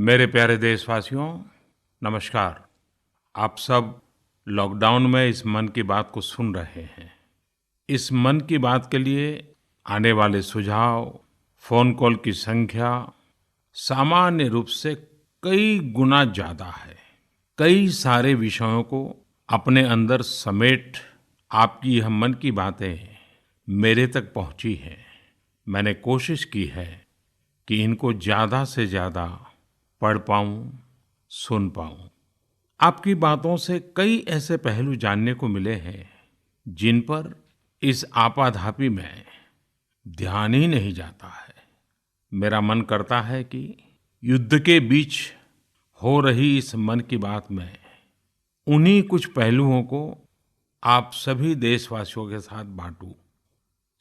मेरे प्यारे देशवासियों, नमस्कार। आप सब लॉकडाउन में इस मन की बात को सुन रहे हैं। इस मन की बात के लिए आने वाले सुझाव, फोन कॉल की संख्या सामान्य रूप से कई गुना ज्यादा है। कई सारे विषयों को अपने अंदर समेट आपकी यह मन की बातें मेरे तक पहुंची हैं। मैंने कोशिश की है कि इनको ज्यादा से ज्यादा पढ़ पाऊं, सुन पाऊं। आपकी बातों से कई ऐसे पहलू जानने को मिले हैं जिन पर इस आपाधापी में ध्यान ही नहीं जाता है। मेरा मन करता है कि युद्ध के बीच हो रही इस मन की बात में उन्हीं कुछ पहलुओं को आप सभी देशवासियों के साथ बांटूं।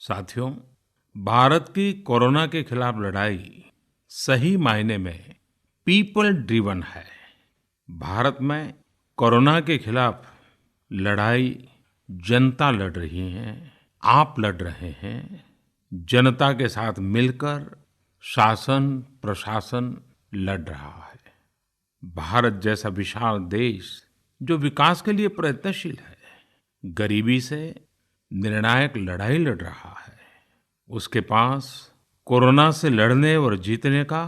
साथियों, भारत की कोरोना के खिलाफ लड़ाई सही मायने में पीपल ड्रिवन है। भारत में कोरोना के खिलाफ लड़ाई जनता लड़ रही है, आप लड़ रहे हैं। जनता के साथ मिलकर शासन प्रशासन लड़ रहा है। भारत जैसा विशाल देश जो विकास के लिए प्रयत्नशील है, गरीबी से निर्णायक लड़ाई लड़ रहा है। उसके पास कोरोना से लड़ने और जीतने का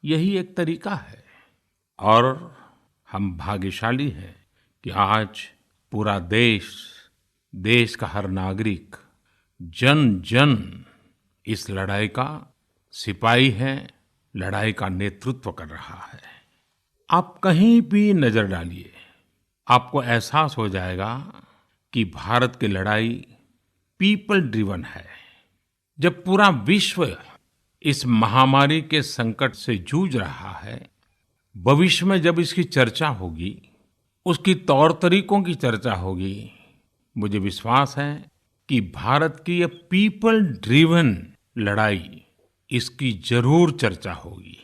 यही एक तरीका है। और हम भाग्यशाली हैं कि आज पूरा देश का हर नागरिक, जन जन इस लड़ाई का सिपाही है, लड़ाई का नेतृत्व कर रहा है। आप कहीं भी नजर डालिए, आपको एहसास हो जाएगा कि भारत की लड़ाई पीपल ड्रिवन है। जब पूरा विश्व इस महामारी के संकट से जूझ रहा है, भविष्य में जब इसकी चर्चा होगी, उसकी तौर तरीकों की चर्चा होगी, मुझे विश्वास है कि भारत की ये पीपल ड्रिवन लड़ाई, इसकी जरूर चर्चा होगी।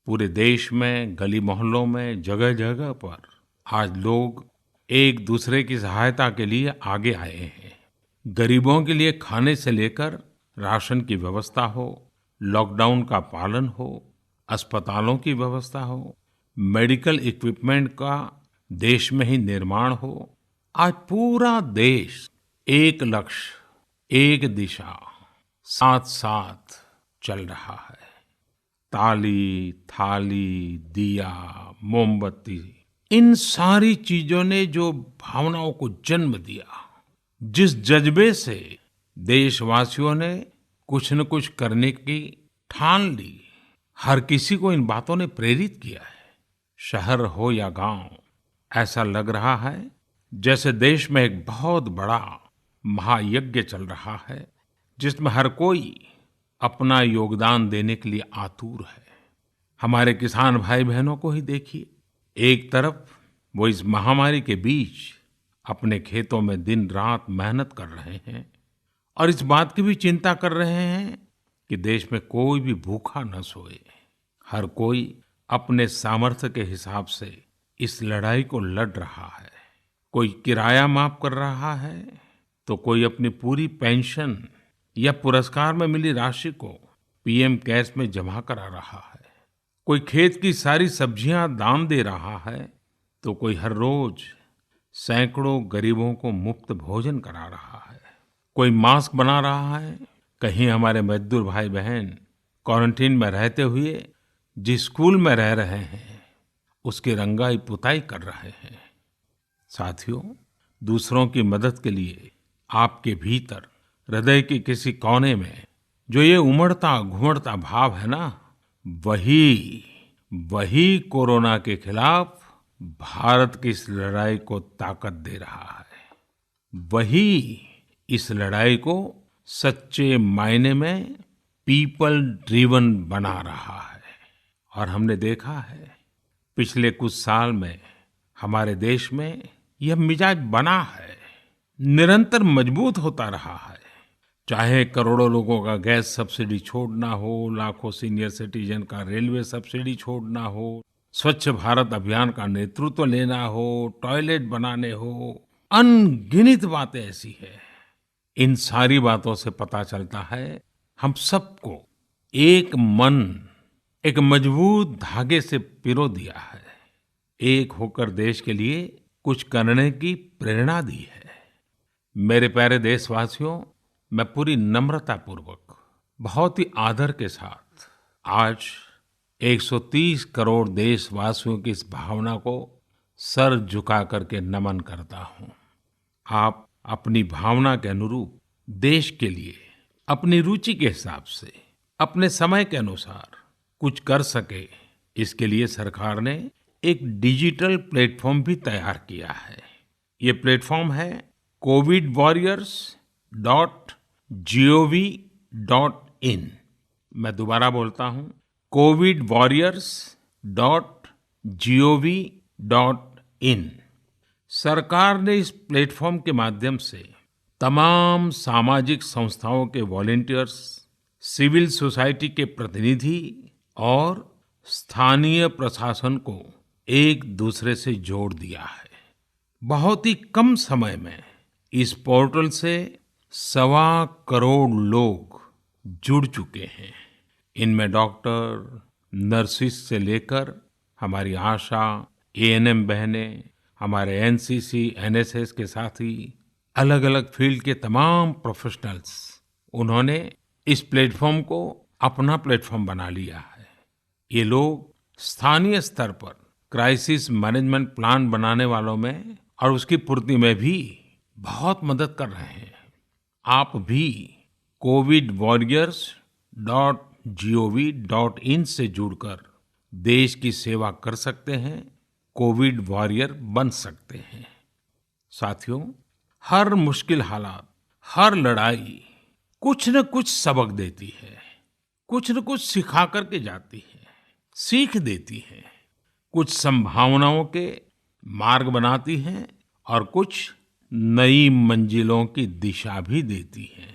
पूरे देश में, गली मोहल्लों में, जगह जगह पर आज लोग एक दूसरे की सहायता के लिए आगे आए हैं। गरीबों के लिए खाने से लेकर राशन की व्यवस्था हो, लॉकडाउन का पालन हो, अस्पतालों की व्यवस्था हो, मेडिकल इक्विपमेंट का देश में ही निर्माण हो, आज पूरा देश एक लक्ष्य, एक दिशा, साथ साथ चल रहा है। ताली, थाली, दिया, मोमबत्ती, इन सारी चीजों ने जो भावनाओं को जन्म दिया, जिस जज्बे से देशवासियों ने कुछ न कुछ करने की ठान ली, हर किसी को इन बातों ने प्रेरित किया है। शहर हो या गांव, ऐसा लग रहा है जैसे देश में एक बहुत बड़ा महायज्ञ चल रहा है, जिसमें हर कोई अपना योगदान देने के लिए आतुर है। हमारे किसान भाई बहनों को ही देखिए, एक तरफ वो इस महामारी के बीच अपने खेतों में दिन रात मेहनत कर रहे हैं और इस बात की भी चिंता कर रहे हैं कि देश में कोई भी भूखा न सोए। हर कोई अपने सामर्थ्य के हिसाब से इस लड़ाई को लड़ रहा है। कोई किराया माफ कर रहा है, तो कोई अपनी पूरी पेंशन या पुरस्कार में मिली राशि को पीएम केयर्स में जमा करा रहा है। कोई खेत की सारी सब्जियां दान दे रहा है, तो कोई हर रोज सैकड़ों गरीबों को मुफ्त भोजन करा रहा है। कोई मास्क बना रहा है। कहीं हमारे मजदूर भाई बहन क्वारंटीन में रहते हुए जिस स्कूल में रह रहे हैं, उसकी रंगाई पुताई कर रहे हैं। साथियों, दूसरों की मदद के लिए आपके भीतर हृदय के किसी कोने में जो ये उमड़ता घुमड़ता भाव है ना, वही कोरोना के खिलाफ भारत की इस लड़ाई को ताकत दे रहा है। वही इस लड़ाई को सच्चे मायने में पीपल ड्रिवन बना रहा है। और हमने देखा है पिछले कुछ साल में हमारे देश में यह मिजाज बना है, निरंतर मजबूत होता रहा है। चाहे करोड़ों लोगों का गैस सब्सिडी छोड़ना हो, लाखों सीनियर सिटीजन का रेलवे सब्सिडी छोड़ना हो, स्वच्छ भारत अभियान का नेतृत्व लेना हो, टॉयलेट बनाने हो, अनगिनत बातें ऐसी है। इन सारी बातों से पता चलता है हम सबको एक मन, एक मजबूत धागे से पिरो दिया है। एक होकर देश के लिए कुछ करने की प्रेरणा दी है। मेरे प्यारे देशवासियों, मैं पूरी नम्रता पूर्वक, बहुत ही आदर के साथ आज 130 करोड़ देशवासियों की इस भावना को सर झुका करके नमन करता हूं। आप अपनी भावना के अनुरूप देश के लिए अपनी रुचि के हिसाब से, अपने समय के अनुसार कुछ कर सके, इसके लिए सरकार ने एक डिजिटल प्लेटफॉर्म भी तैयार किया है। ये प्लेटफॉर्म है covidwarriors.gov.in। मैं दोबारा बोलता हूं, covidwarriors.gov.in। सरकार ने इस प्लेटफॉर्म के माध्यम से तमाम सामाजिक संस्थाओं के वॉलंटियर्स, सिविल सोसाइटी के प्रतिनिधि और स्थानीय प्रशासन को एक दूसरे से जोड़ दिया है। बहुत ही कम समय में इस पोर्टल से 1.25 करोड़ लोग जुड़ चुके हैं। इनमें डॉक्टर, नर्सिस से लेकर हमारी आशा, एएनएम बहनें, हमारे एनसीसी, एनएसएस के साथी, अलग अलग फील्ड के तमाम प्रोफेशनल्स, उन्होंने इस प्लेटफॉर्म को अपना प्लेटफॉर्म बना लिया है। ये लोग स्थानीय स्तर पर क्राइसिस मैनेजमेंट प्लान बनाने वालों में और उसकी पूर्ति में भी बहुत मदद कर रहे हैं। आप भी covidwarriors.gov.in से जुड़कर देश की सेवा कर सकते हैं, कोविड वॉरियर बन सकते हैं। साथियों, हर मुश्किल हालात, हर लड़ाई कुछ न कुछ सबक देती है, कुछ न कुछ सिखा करके जाती है, सीख देती है, कुछ संभावनाओं के मार्ग बनाती है और कुछ नई मंजिलों की दिशा भी देती है।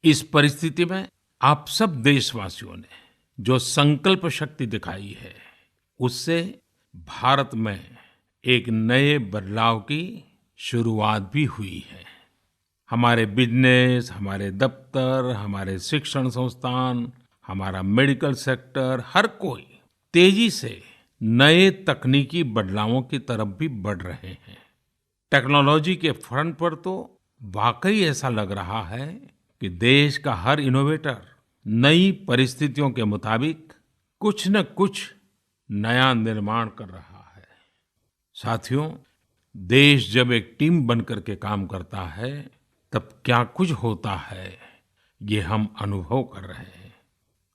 इस परिस्थिति में आप सब देशवासियों ने जो संकल्प शक्ति दिखाई है, उससे भारत में एक नए बदलाव की शुरुआत भी हुई है। हमारे बिजनेस, हमारे दफ्तर, हमारे शिक्षण संस्थान, हमारा मेडिकल सेक्टर, हर कोई तेजी से नए तकनीकी बदलावों की तरफ भी बढ़ रहे हैं। टेक्नोलॉजी के फ्रंट पर तो वाकई ऐसा लग रहा है कि देश का हर इनोवेटर नई परिस्थितियों के मुताबिक कुछ न कुछ नया निर्माण कर रहा है। साथियों, देश जब एक टीम बनकर के काम करता है, तब क्या कुछ होता है, ये हम अनुभव कर रहे हैं।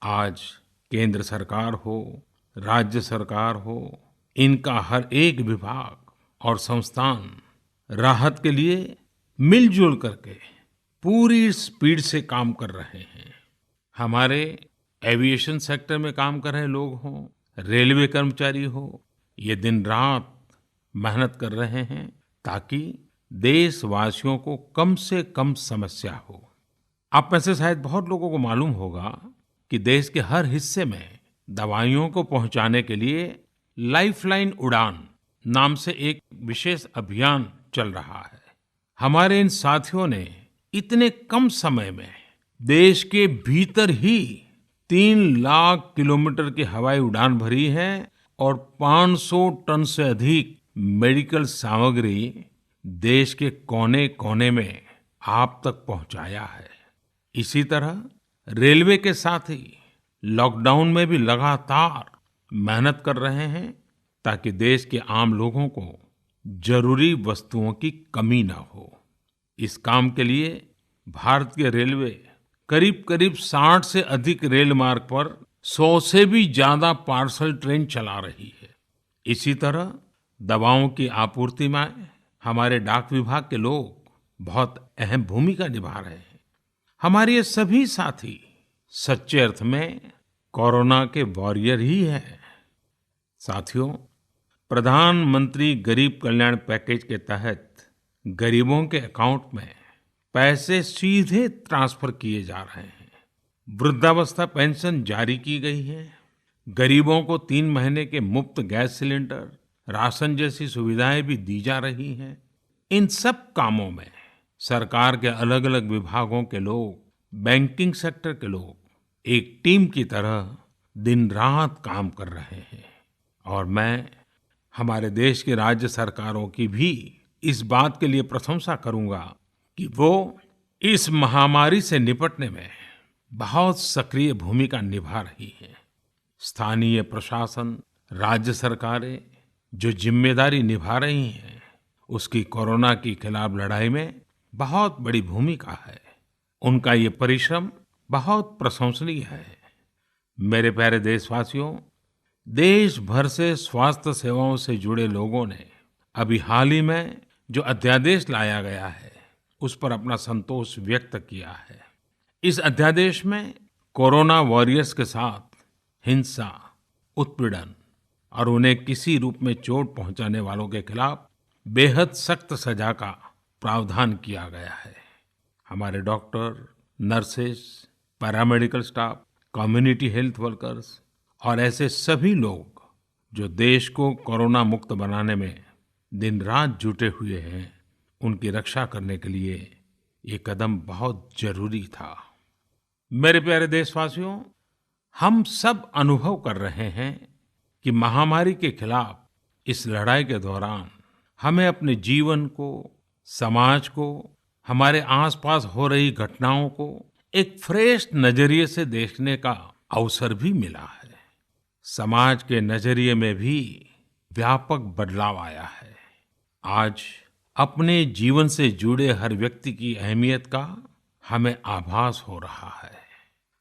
आज केंद्र सरकार हो, राज्य सरकार हो, इनका हर एक विभाग और संस्थान राहत के लिए मिलजुल करके पूरी स्पीड से काम कर रहे हैं। हमारे एविएशन सेक्टर में काम कर रहे लोग हों, रेलवे कर्मचारी हो, ये दिन रात मेहनत कर रहे हैं ताकि देशवासियों को कम से कम समस्या हो। आप में से शायद बहुत लोगों को मालूम होगा कि देश के हर हिस्से में दवाइयों को पहुंचाने के लिए लाइफलाइन उड़ान नाम से एक विशेष अभियान चल रहा है। हमारे इन साथियों ने इतने कम समय में देश के भीतर ही 3 लाख किलोमीटर की हवाई उड़ान भरी है और 500 टन से अधिक मेडिकल सामग्री देश के कोने-कोने में आप तक पहुंचाया है। इसी तरह रेलवे के साथी लॉकडाउन में भी लगातार मेहनत कर रहे हैं ताकि देश के आम लोगों को जरूरी वस्तुओं की कमी ना हो। इस काम के लिए भारतीय रेलवे करीब-करीब 60 से अधिक रेल मार्ग पर 100 से भी ज्यादा पार्सल ट्रेन चला रही है। इसी तरह दवाओं की आपूर्ति में हमारे डाक विभाग के लोग बहुत अहम भूमिका निभा रहे हैं। हमारे ये सभी साथी सच्चे अर्थ में कोरोना के वॉरियर ही हैं। साथियों, प्रधानमंत्री गरीब कल्याण पैकेज के तहत गरीबों के अकाउंट में पैसे सीधे ट्रांसफर किए जा रहे हैं। वृद्धावस्था पेंशन जारी की गई है। गरीबों को 3 महीने के मुफ्त गैस सिलेंडर, राशन जैसी सुविधाएं भी दी जा रही हैं। इन सब कामों में सरकार के अलग-अलग विभागों के लोग, बैंकिंग सेक्टर के लोग एक टीम की तरह दिन रात काम कर रहे हैं और मैं हमारे देश की राज्य सरकारों की भी इस बात के लिए प्रशंसा करूंगा कि वो इस महामारी से निपटने में बहुत सक्रिय भूमिका निभा रही हैं। स्थानीय प्रशासन, राज्य सरकारें जो जिम्मेदारी निभा रही हैं, उसकी कोरोना के खिलाफ लड़ाई में बहुत बड़ी भूमिका है। उनका ये परिश्रम बहुत प्रशंसनीय है। मेरे प्यारे देशवासियों, देश भर से स्वास्थ्य सेवाओं से जुड़े लोगों ने अभी हाल ही में जो अध्यादेश लाया गया है, उस पर अपना संतोष व्यक्त किया है। इस अध्यादेश में कोरोना वॉरियर्स के साथ हिंसा, उत्पीड़न और उन्हें किसी रूप में चोट पहुंचाने वालों के खिलाफ बेहद सख्त सजा का प्रावधान किया गया है। हमारे doctor, nurses, paramedical staff, community health workers और ऐसे सभी लोग जो देश को कोरोना मुक्त बनाने में दिन रात जुटे हुए हैं, उनकी रक्षा करने के लिए ये कदम बहुत जरूरी था। मेरे प्यारे देशवासियों, हम सब अनुभव कर रहे हैं कि महामारी के खिलाफ इस लड़ाई के दौरान हमें अपने जीवन को, समाज को, हमारे आसपास हो रही घटनाओं को एक फ्रेश नजरिए से देखने का अवसर भी मिला है। समाज के नजरिए में भी व्यापक बदलाव आया है। आज अपने जीवन से जुड़े हर व्यक्ति की अहमियत का हमें आभास हो रहा है।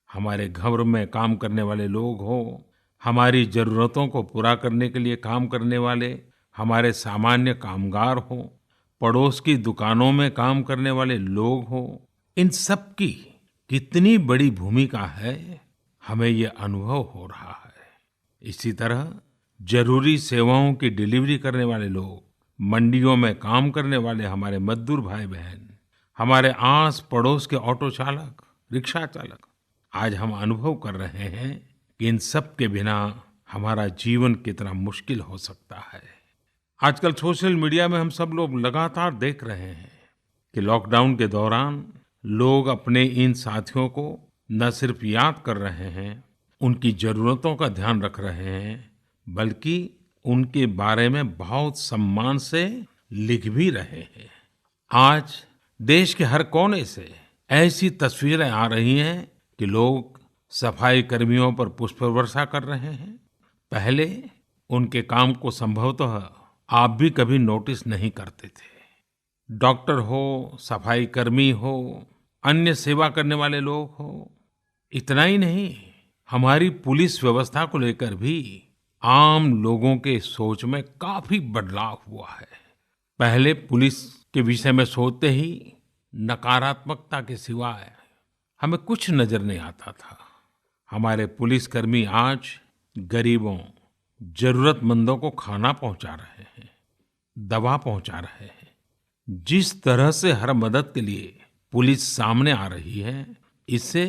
हमारे घर में काम करने वाले लोग हों, हमारी जरूरतों को पूरा करने के लिए काम करने वाले हमारे सामान्य कामगार हों, पड़ोस की दुकानों में काम करने वाले लोग हों, इन सब की कितनी बड़ी भूमिका है, हमें ये अनुभव हो रहा है। इसी तरह जरूरी सेवाओं की डिलीवरी करने वाले लोग, मंडियों में काम करने वाले हमारे मजदूर भाई बहन, हमारे आस पड़ोस के ऑटो चालक, रिक्शा चालक, आज हम अनुभव कर रहे हैं कि इन सब के बिना हमारा जीवन कितना मुश्किल हो सकता है। आजकल सोशल मीडिया में हम सब लोग लगातार देख रहे हैं कि लॉकडाउन के दौरान लोग अपने इन साथियों को न सिर्फ याद कर रहे हैं, उनकी जरूरतों का ध्यान रख रहे हैं, बल्कि उनके बारे में बहुत सम्मान से लिख भी रहे हैं। आज देश के हर कोने से ऐसी तस्वीरें आ रही हैं कि लोग सफाई कर्मियों पर पुष्प वर्षा कर रहे हैं। पहले उनके काम को संभवतः आप भी कभी नोटिस नहीं करते थे। डॉक्टर हो, सफाई कर्मी हो, अन्य सेवा करने वाले लोग हो, इतना ही नहीं, हमारी पुलिस व्यवस्था को लेकर भी आम लोगों के सोच में काफी बदलाव हुआ है। पहले पुलिस के विषय में सोचते ही नकारात्मकता के सिवाय हमें कुछ नजर नहीं आता था। हमारे पुलिसकर्मी आज गरीबों, जरूरतमंदों को खाना पहुंचा रहे हैं, दवा पहुंचा रहे हैं। जिस तरह से हर मदद के लिए पुलिस सामने आ रही है, इससे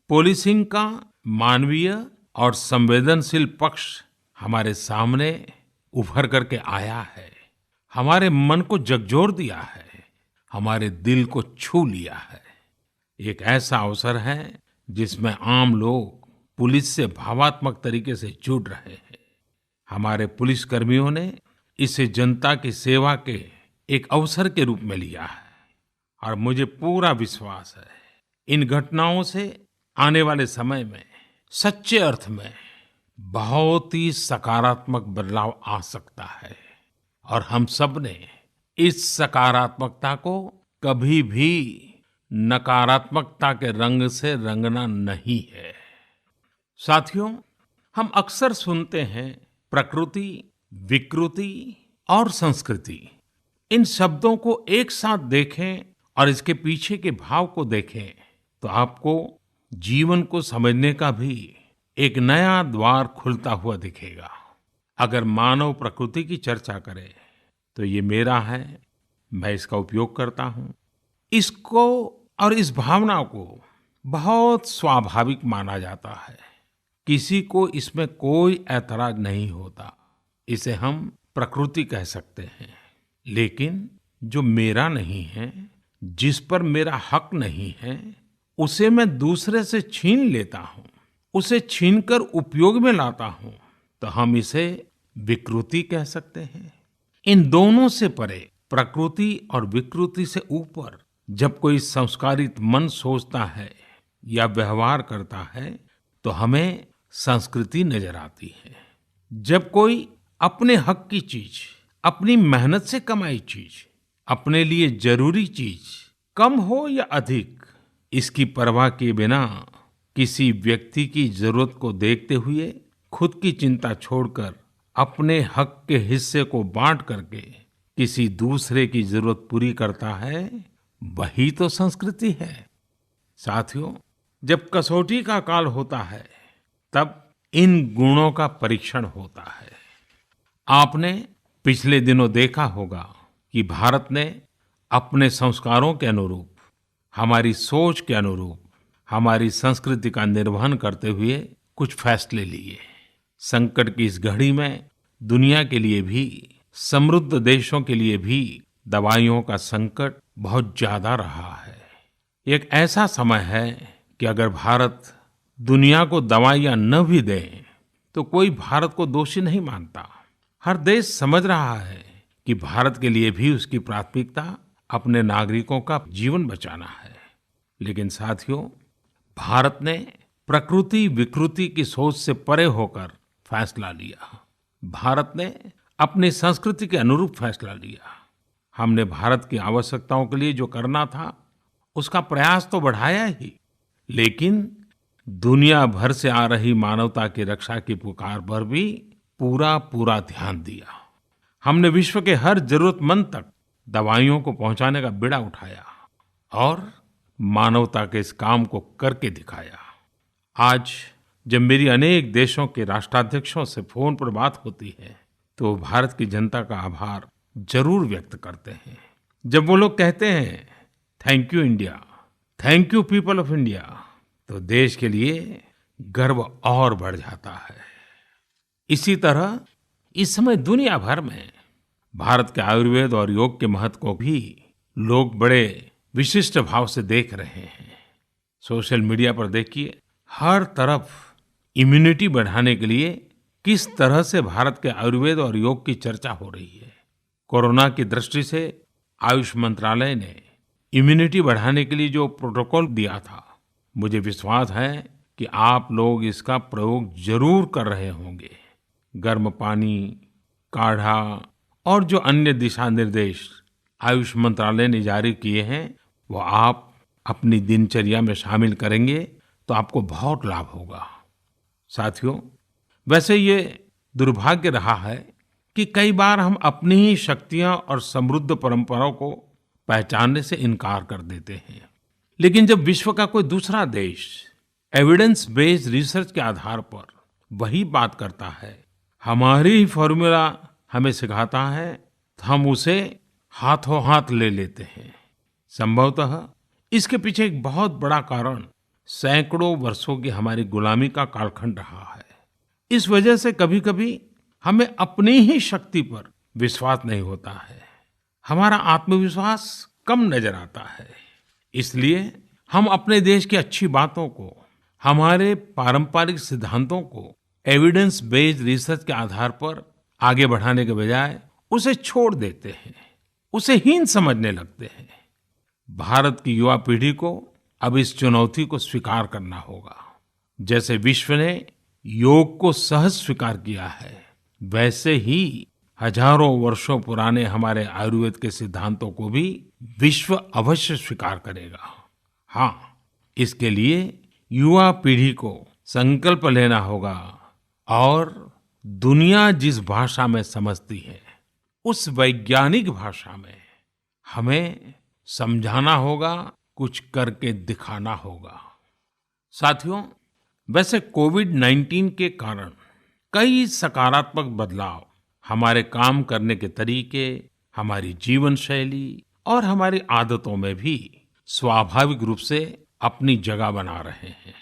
पुलिसिंग का मानवीय और संवेदनशील पक्ष हमारे सामने उभर करके आया है, हमारे मन को झकझोर दिया है, हमारे दिल को छू लिया है। एक ऐसा अवसर है जिसमें आम लोग पुलिस से भावात्मक तरीके से जुड़ रहे हैं। हमारे पुलिस कर्मियों ने इसे जनता की सेवा के एक अवसर के रूप में लिया है और मुझे पूरा विश्वास है इन घटनाओं से आने वाले समय में सच्चे अर्थ में बहुत ही सकारात्मक बदलाव आ सकता है और हम सब ने इस सकारात्मकता को कभी भी नकारात्मकता के रंग से रंगना नहीं है। साथियों, हम अक्सर सुनते हैं प्रकृति, विकृति और संस्कृति। इन शब्दों को एक साथ देखें और इसके पीछे के भाव को देखें तो आपको जीवन को समझने का भी एक नया द्वार खुलता हुआ दिखेगा। अगर मानव प्रकृति की चर्चा करें तो ये मेरा है, मैं इसका उपयोग करता हूँ। इसको और इस भावना को बहुत स्वाभाविक माना जाता है, किसी को इसमें कोई ऐतराज नहीं होता। इसे हम प्रकृति कह सकते हैं। लेकिन जो मेरा नहीं है, जिस पर मेरा हक नहीं है, उसे मैं दूसरे से छीन लेता हूँ, उसे छीनकर उपयोग में लाता हूं तो हम इसे विकृति कह सकते हैं। इन दोनों से परे, प्रकृति और विकृति से ऊपर जब कोई संस्कारित मन सोचता है या व्यवहार करता है तो हमें संस्कृति नजर आती है। जब कोई अपने हक की चीज, अपनी मेहनत से कमाई चीज, अपने लिए जरूरी चीज, कम हो या अधिक, इसकी परवाह किए बिना किसी व्यक्ति की जरूरत को देखते हुए खुद की चिंता छोड़कर अपने हक के हिस्से को बांट करके किसी दूसरे की जरूरत पूरी करता है, वही तो संस्कृति है। साथियों, जब कसौटी का काल होता है तब इन गुणों का परीक्षण होता है। आपने पिछले दिनों देखा होगा कि भारत ने अपने संस्कारों के अनुरूप, हमारी सोच के अनुरूप, हमारी संस्कृति का निर्वहन करते हुए कुछ फैसले लिए। संकट की इस घड़ी में दुनिया के लिए भी, समृद्ध देशों के लिए भी दवाइयों का संकट बहुत ज्यादा रहा है। एक ऐसा समय है कि अगर भारत दुनिया को दवाइयां न भी दे तो कोई भारत को दोषी नहीं मानता। हर देश समझ रहा है कि भारत के लिए भी उसकी प्राथमिकता अपने नागरिकों का जीवन बचाना है। लेकिन साथियों, भारत ने प्रकृति विकृति की सोच से परे होकर फैसला लिया। भारत ने अपनी संस्कृति के अनुरूप फैसला लिया। हमने भारत की आवश्यकताओं के लिए जो करना था उसका प्रयास तो बढ़ाया ही, लेकिन दुनिया भर से आ रही मानवता की रक्षा की पुकार पर भी पूरा ध्यान दिया। हमने विश्व के हर जरूरतमंद तक दवाइयों को पहुंचाने का बीड़ा उठाया और मानवता के इस काम को करके दिखाया। आज जब मेरी अनेक देशों के राष्ट्राध्यक्षों से फोन पर बात होती है तो भारत की जनता का आभार जरूर व्यक्त करते हैं। जब वो लोग कहते हैं thank you India, thank you people of India, तो देश के लिए गर्व और बढ़ जाता है। इसी तरह इस समय दुनिया भर में भारत के आयुर्वेद और योग के महत्व को भी लोग बड़े विशिष्ट भाव से देख रहे हैं। सोशल मीडिया पर देखिए, हर तरफ इम्यूनिटी बढ़ाने के लिए किस तरह से भारत के आयुर्वेद और योग की चर्चा हो रही है। कोरोना की दृष्टि से आयुष मंत्रालय ने इम्यूनिटी बढ़ाने के लिए जो प्रोटोकॉल दिया था, मुझे विश्वास है कि आप लोग इसका प्रयोग जरूर कर रहे होंगे। गर्म पानी, काढ़ा और जो अन्य दिशा निर्देश आयुष मंत्रालय ने जारी किए हैं वो आप अपनी दिनचर्या में शामिल करेंगे तो आपको बहुत लाभ होगा। साथियों, वैसे ये दुर्भाग्य रहा है कि कई बार हम अपनी ही शक्तियां और समृद्ध परंपराओं को पहचानने से इनकार कर देते हैं। लेकिन जब विश्व का कोई दूसरा देश एविडेंस बेस्ड रिसर्च के आधार पर वही बात करता है, हमारी ही फॉर्मूला हमें सिखाता है, तो हम उसे हाथों हाथ ले लेते हैं। संभवतः इसके पीछे एक बहुत बड़ा कारण सैकड़ों वर्षों की हमारी गुलामी का कालखंड रहा है। इस वजह से कभी-कभी हमें अपनी ही शक्ति पर विश्वास नहीं होता है, हमारा आत्मविश्वास कम नजर आता है। इसलिए हम अपने देश की अच्छी बातों को, हमारे पारंपरिक सिद्धांतों को एविडेंस बेस्ड रिसर्च के आधार पर आगे बढ़ाने के बजाय उसे छोड़ देते हैं, उसे हीन समझने लगते हैं। भारत की युवा पीढ़ी को अब इस चुनौती को स्वीकार करना होगा। जैसे विश्व ने योग को सहज स्वीकार किया है, वैसे ही हजारों वर्षों पुराने हमारे आयुर्वेद के सिद्धांतों को भी विश्व अवश्य स्वीकार करेगा। हाँ, इसके लिए युवा पीढ़ी को संकल्प लेना होगा और दुनिया जिस भाषा में समझती है उस वैज्ञानिक भाषा में हमें समझाना होगा, कुछ करके दिखाना होगा। साथियों, वैसे कोविड-19 के कारण कई सकारात्मक बदलाव हमारे काम करने के तरीके, हमारी जीवन शैली और हमारी आदतों में भी स्वाभाविक रूप से अपनी जगह बना रहे हैं।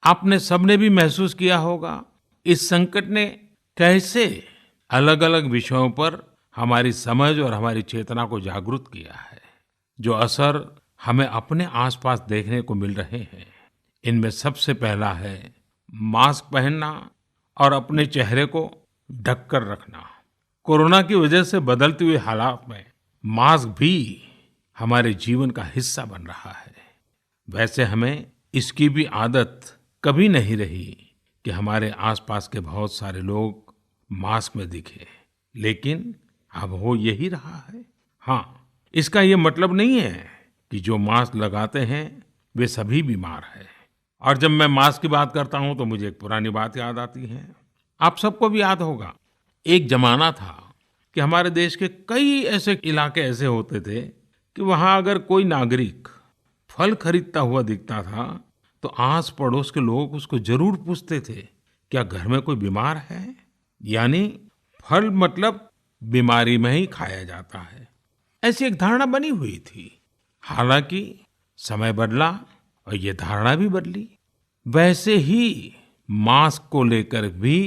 आपने सबने भी महसूस किया होगा इस संकट ने कैसे अलग अलग विषयों पर हमारी समझ और हमारी चेतना को जागरूक किया है। जो असर हमें अपने आसपास देखने को मिल रहे हैं, इनमें सबसे पहला है मास्क पहनना और अपने चेहरे को ढककर रखना। कोरोना की वजह से बदलते हुए हालात में मास्क भी हमारे जीवन का हिस्सा बन रहा है। वैसे हमें इसकी भी आदत कभी नहीं रही कि हमारे आसपास के बहुत सारे लोग मास्क में दिखे, लेकिन अब हो यही रहा है। हाँ, इसका ये मतलब नहीं है कि जो मास्क लगाते हैं वे सभी बीमार हैं। और जब मैं मास्क की बात करता हूं तो मुझे एक पुरानी बात याद आती है। आप सबको भी याद होगा, एक जमाना था कि हमारे देश के कई ऐसे इलाके ऐसे होते थे कि वहां अगर कोई नागरिक फल खरीदता हुआ दिखता था तो आस पड़ोस के लोग उसको जरूर पूछते थे, क्या घर में कोई बीमार है? यानी फल मतलब बीमारी में ही खाया जाता है, ऐसी एक धारणा बनी हुई थी। हालांकि समय बदला और ये धारणा भी बदली। वैसे ही मास्क को लेकर भी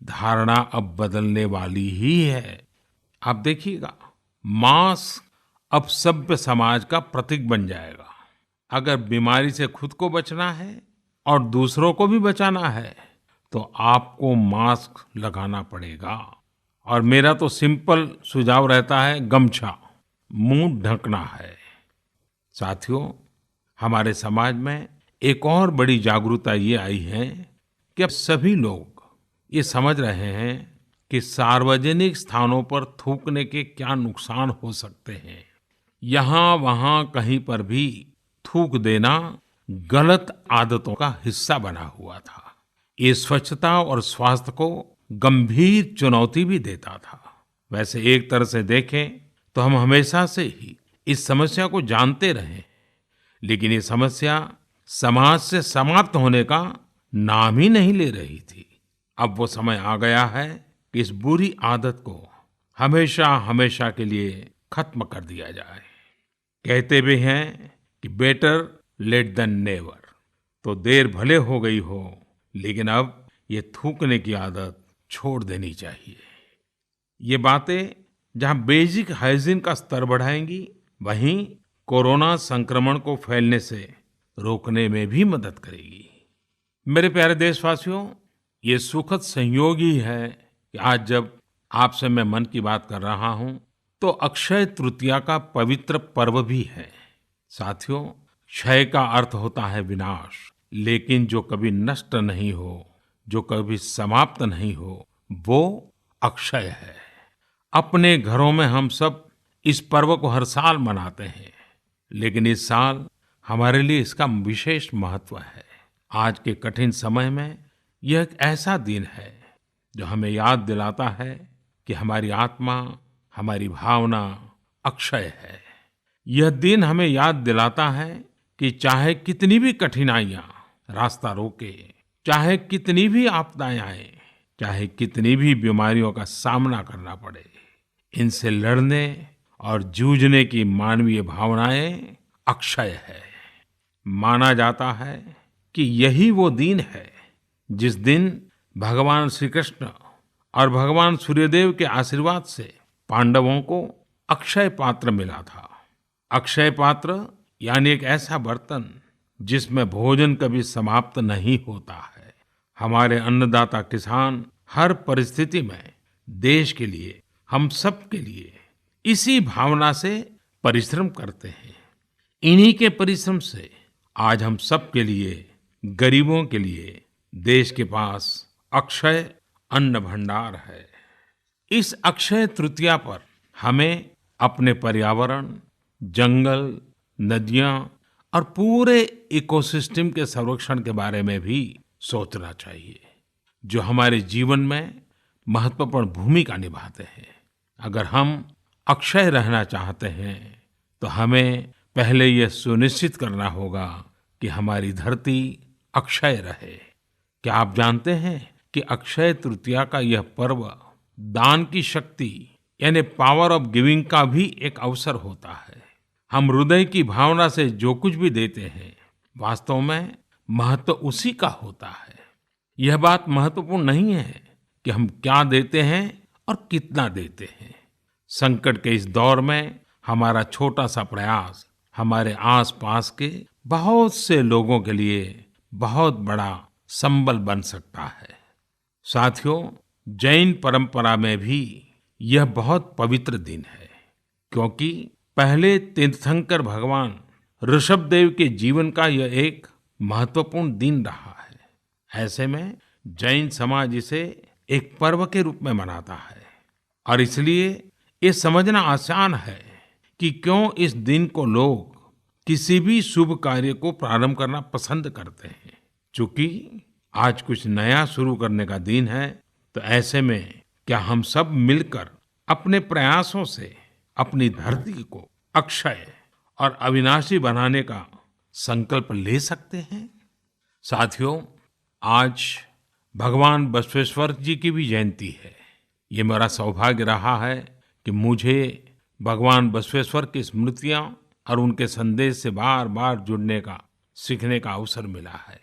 धारणा अब बदलने वाली ही है। आप देखिएगा, मास्क अब सभ्य समाज का प्रतीक बन जाएगा। अगर बीमारी से खुद को बचना है और दूसरों को भी बचाना है तो आपको मास्क लगाना पड़ेगा। और मेरा तो सिंपल सुझाव रहता है, गमछा मुंह ढकना है। साथियों, हमारे समाज में एक और बड़ी जागरूकता ये आई है कि अब सभी लोग ये समझ रहे हैं कि सार्वजनिक स्थानों पर थूकने के क्या नुकसान हो सकते हैं। यहाँ वहाँ कहीं पर भी थूक देना गलत आदतों का हिस्सा बना हुआ था। ये स्वच्छता और स्वास्थ्य को गंभीर चुनौती भी देता था। वैसे एक तरह से देखें तो हम हमेशा से ही इस समस्या को जानते रहे, लेकिन ये समस्या समाज से समाप्त होने का नाम ही नहीं ले रही थी। अब वो समय आ गया है कि इस बुरी आदत को हमेशा हमेशा के लिए खत्म कर दिया जाए। कहते भी हैं कि बेटर लेट देन नेवर। तो देर भले हो गई हो, लेकिन अब ये थूकने की आदत छोड़ देनी चाहिए। ये बातें जहां बेसिक हाइजीन का स्तर बढ़ाएंगी, वहीं कोरोना संक्रमण को फैलने से रोकने में भी मदद करेगी। मेरे प्यारे देशवासियों, ये सुखद संयोग ही है कि आज जब आपसे मैं मन की बात कर रहा हूं तो अक्षय तृतीया का पवित्र पर्व भी है। साथियों, क्षय का अर्थ होता है विनाश, लेकिन जो कभी नष्ट नहीं हो, जो कभी समाप्त नहीं हो, वो अक्षय है। अपने घरों में हम सब इस पर्व को हर साल मनाते हैं, लेकिन इस साल हमारे लिए इसका विशेष महत्व है। आज के कठिन समय में यह एक ऐसा दिन है जो हमें याद दिलाता है कि हमारी आत्मा, हमारी भावना अक्षय है। यह दिन हमें याद दिलाता है कि चाहे कितनी भी कठिनाइयां रास्ता रोके, चाहे कितनी भी आपदाएं आए, चाहे कितनी भी बीमारियों का सामना करना पड़े, इनसे लड़ने और जूझने की मानवीय भावनाएं अक्षय है। माना जाता है कि यही वो दिन है जिस दिन भगवान श्री कृष्ण और भगवान सूर्यदेव के आशीर्वाद से पांडवों को अक्षय पात्र मिला था। अक्षय पात्र यानी एक ऐसा बर्तन जिसमें भोजन कभी समाप्त नहीं होता है। हमारे अन्नदाता किसान हर परिस्थिति में देश के लिए, हम सब के लिए इसी भावना से परिश्रम करते हैं। इन्हीं के परिश्रम से आज हम सब के लिए, गरीबों के लिए देश के पास अक्षय अन्न भंडार है। इस अक्षय तृतीया पर हमें अपने पर्यावरण, जंगल, नदियां और पूरे इकोसिस्टम के संरक्षण के बारे में भी सोचना चाहिए, जो हमारे जीवन में महत्वपूर्ण भूमिका निभाते हैं। अगर हम अक्षय रहना चाहते हैं तो हमें पहले यह सुनिश्चित करना होगा कि हमारी धरती अक्षय रहे। क्या आप जानते हैं कि अक्षय तृतीया का यह पर्व दान की शक्ति यानी पावर ऑफ गिविंग का भी एक अवसर होता है। हम हृदय की भावना से जो कुछ भी देते हैं, वास्तव में महत्व उसी का होता है। यह बात महत्वपूर्ण नहीं है कि हम क्या देते हैं और कितना देते हैं। संकट के इस दौर में हमारा छोटा सा प्रयास हमारे आसपास के बहुत से लोगों के लिए बहुत बड़ा संबल बन सकता है। साथियों, जैन परंपरा में भी यह बहुत पवित्र दिन है, क्योंकि पहले तीर्थंकर भगवान ऋषभदेव के जीवन का यह एक महत्वपूर्ण दिन रहा है। ऐसे में जैन समाज इसे एक पर्व के रूप में मनाता है और इसलिए ये समझना आसान है कि क्यों इस दिन को लोग किसी भी शुभ कार्य को प्रारंभ करना पसंद करते हैं। चूंकि आज कुछ नया शुरू करने का दिन है, तो ऐसे में क्या हम सब मिलकर अपने प्रयासों से अपनी धरती को अक्षय और अविनाशी बनाने का संकल्प ले सकते हैं? साथियों, आज भगवान बसवेश्वर जी की भी जयंती है। ये मेरा सौभाग्य रहा है कि मुझे भगवान बसवेश्वर की स्मृतियां और उनके संदेश से बार बार जुड़ने का, सीखने का अवसर मिला है।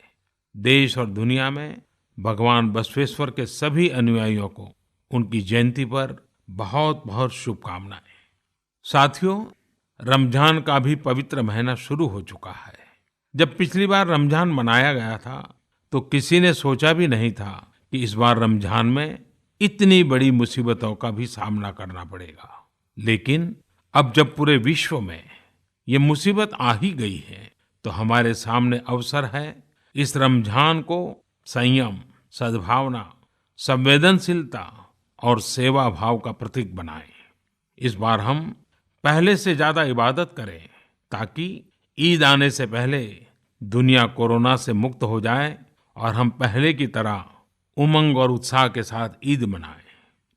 देश और दुनिया में भगवान बसवेश्वर के सभी अनुयायियों को उनकी जयंती पर बहुत बहुत शुभकामनाएं। साथियों, रमजान का भी पवित्र महीना शुरू हो चुका है। जब पिछली बार रमजान मनाया गया था तो किसी ने सोचा भी नहीं था कि इस बार रमजान में इतनी बड़ी मुसीबतों का भी सामना करना पड़ेगा। लेकिन अब जब पूरे विश्व में ये मुसीबत आ ही गई है, तो हमारे सामने अवसर है इस रमजान को संयम, सद्भावना, संवेदनशीलता और सेवा भाव का प्रतीक बनाएं। इस बार हम पहले से ज्यादा इबादत करें, ताकि ईद आने से पहले दुनिया कोरोना से मुक्त हो जाए और हम पहले की तरह उमंग और उत्साह के साथ ईद मनाएं।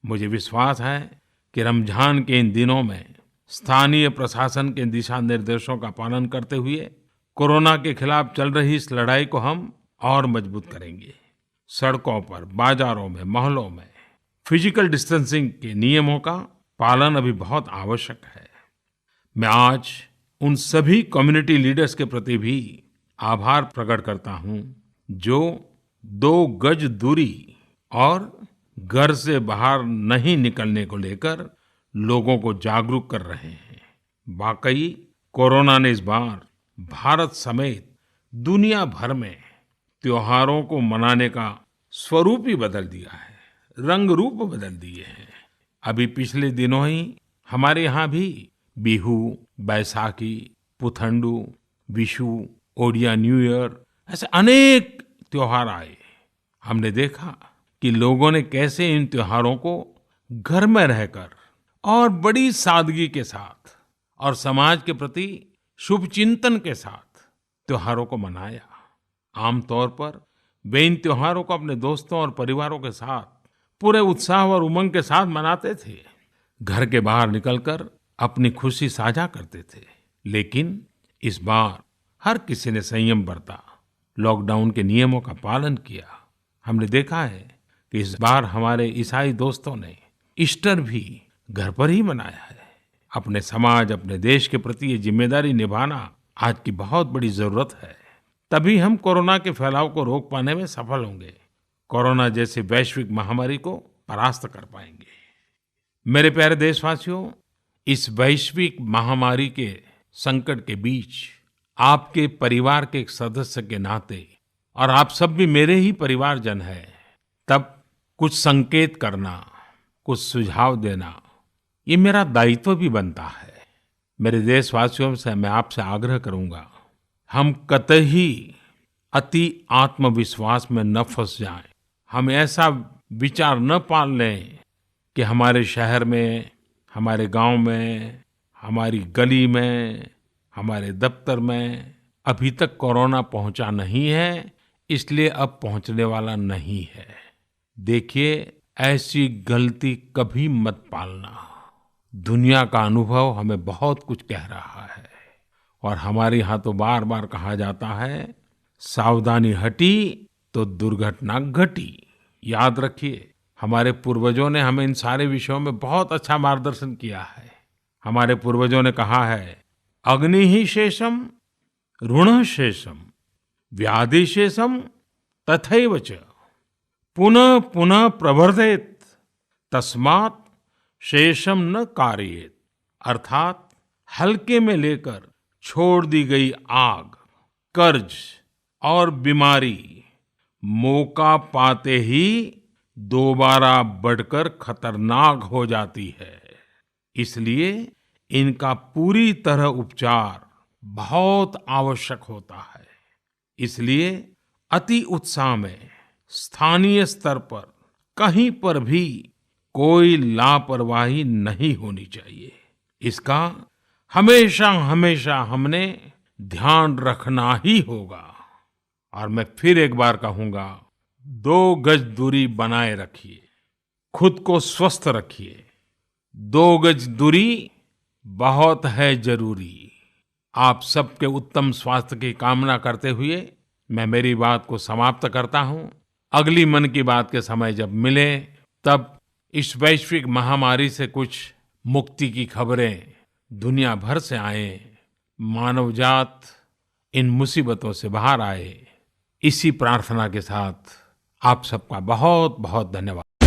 मुझे विश्वास है कि रमजान के इन दिनों में स्थानीय प्रशासन के दिशा निर्देशों का पालन करते हुए कोरोना के खिलाफ चल रही इस लड़ाई को हम और मजबूत करेंगे। सड़कों पर, बाजारों में, मोहल्लों में फिजिकल डिस्टेंसिंग के नियमों का पालन अभी बहुत आवश्यक है। मैं आज उन सभी कम्युनिटी लीडर्स के प्रति भी आभार प्रकट करता हूं जो 2 गज दूरी और घर से बाहर नहीं निकलने को लेकर लोगों को जागरूक कर रहे हैं। वाकई कोरोना ने इस बार भारत समेत दुनिया भर में त्योहारों को मनाने का स्वरूप ही बदल दिया है, रंग रूप बदल दिए हैं। अभी पिछले दिनों ही हमारे यहाँ भी बिहू, बैसाखी, पुथंडू, विशु, ओडिया न्यू ईयर ऐसे अनेक त्योहार आए। हमने देखा कि लोगों ने कैसे इन त्योहारों को घर में रहकर और बड़ी सादगी के साथ और समाज के प्रति शुभ चिंतन के साथ त्योहारों को मनाया। आमतौर पर वे इन त्योहारों को अपने दोस्तों और परिवारों के साथ पूरे उत्साह और उमंग के साथ मनाते थे, घर के बाहर निकलकर अपनी खुशी साझा करते थे। लेकिन इस बार हर किसी ने संयम बरता, लॉकडाउन के नियमों का पालन किया। हमने देखा है कि इस बार हमारे ईसाई दोस्तों ने ईस्टर भी घर पर ही मनाया है। अपने समाज, अपने देश के प्रति ये जिम्मेदारी निभाना आज की बहुत बड़ी जरूरत है। तभी हम कोरोना के फैलाव को रोक पाने में सफल होंगे, कोरोना जैसी वैश्विक महामारी को परास्त कर पाएंगे। मेरे प्यारे देशवासियों, इस वैश्विक महामारी के संकट के बीच आपके परिवार के एक सदस्य के नाते, और आप सब भी मेरे ही परिवारजन हैं, तब कुछ संकेत करना, कुछ सुझाव देना, ये मेरा दायित्व भी बनता है। मेरे देशवासियों से मैं आपसे आग्रह करूंगा, हम कतई अति आत्मविश्वास में न फंस जाएं। हम ऐसा विचार न पाल लें कि हमारे शहर में, हमारे गांव में, हमारी गली में, हमारे दफ्तर में अभी तक कोरोना पहुंचा नहीं है, इसलिए अब पहुंचने वाला नहीं है। देखिए, ऐसी गलती कभी मत पालना। दुनिया का अनुभव हमें बहुत कुछ कह रहा है और हमारे यहाँ तो बार बार कहा जाता है, सावधानी हटी तो दुर्घटना घटी। याद रखिए, हमारे पूर्वजों ने हमें इन सारे विषयों में बहुत अच्छा मार्गदर्शन किया है। हमारे पूर्वजों ने कहा है, अग्नि ही शेषम ऋण शेषम व्याधि शेषम तथैव च पुनः पुनः प्रवर्धेत तस्मात् शेषम न कारयेत। अर्थात हल्के में लेकर छोड़ दी गई आग, कर्ज और बीमारी मौका पाते ही दोबारा बढ़कर खतरनाक हो जाती है। इसलिए इनका पूरी तरह उपचार बहुत आवश्यक होता है। इसलिए अति उत्साह में स्थानीय स्तर पर कहीं पर भी कोई लापरवाही नहीं होनी चाहिए। इसका हमेशा हमेशा हमने ध्यान रखना ही होगा। और मैं फिर एक बार कहूंगा, 2 गज दूरी बनाए रखिए, खुद को स्वस्थ रखिए। 2 गज दूरी बहुत है जरूरी। आप सबके उत्तम स्वास्थ्य की कामना करते हुए मैं मेरी बात को समाप्त करता हूं। अगली मन की बात के समय जब मिले, तब इस वैश्विक महामारी से कुछ मुक्ति की खबरें दुनिया भर से आए, मानवजात इन मुसीबतों से बाहर आए, इसी प्रार्थना के साथ आप सबका बहुत बहुत धन्यवाद।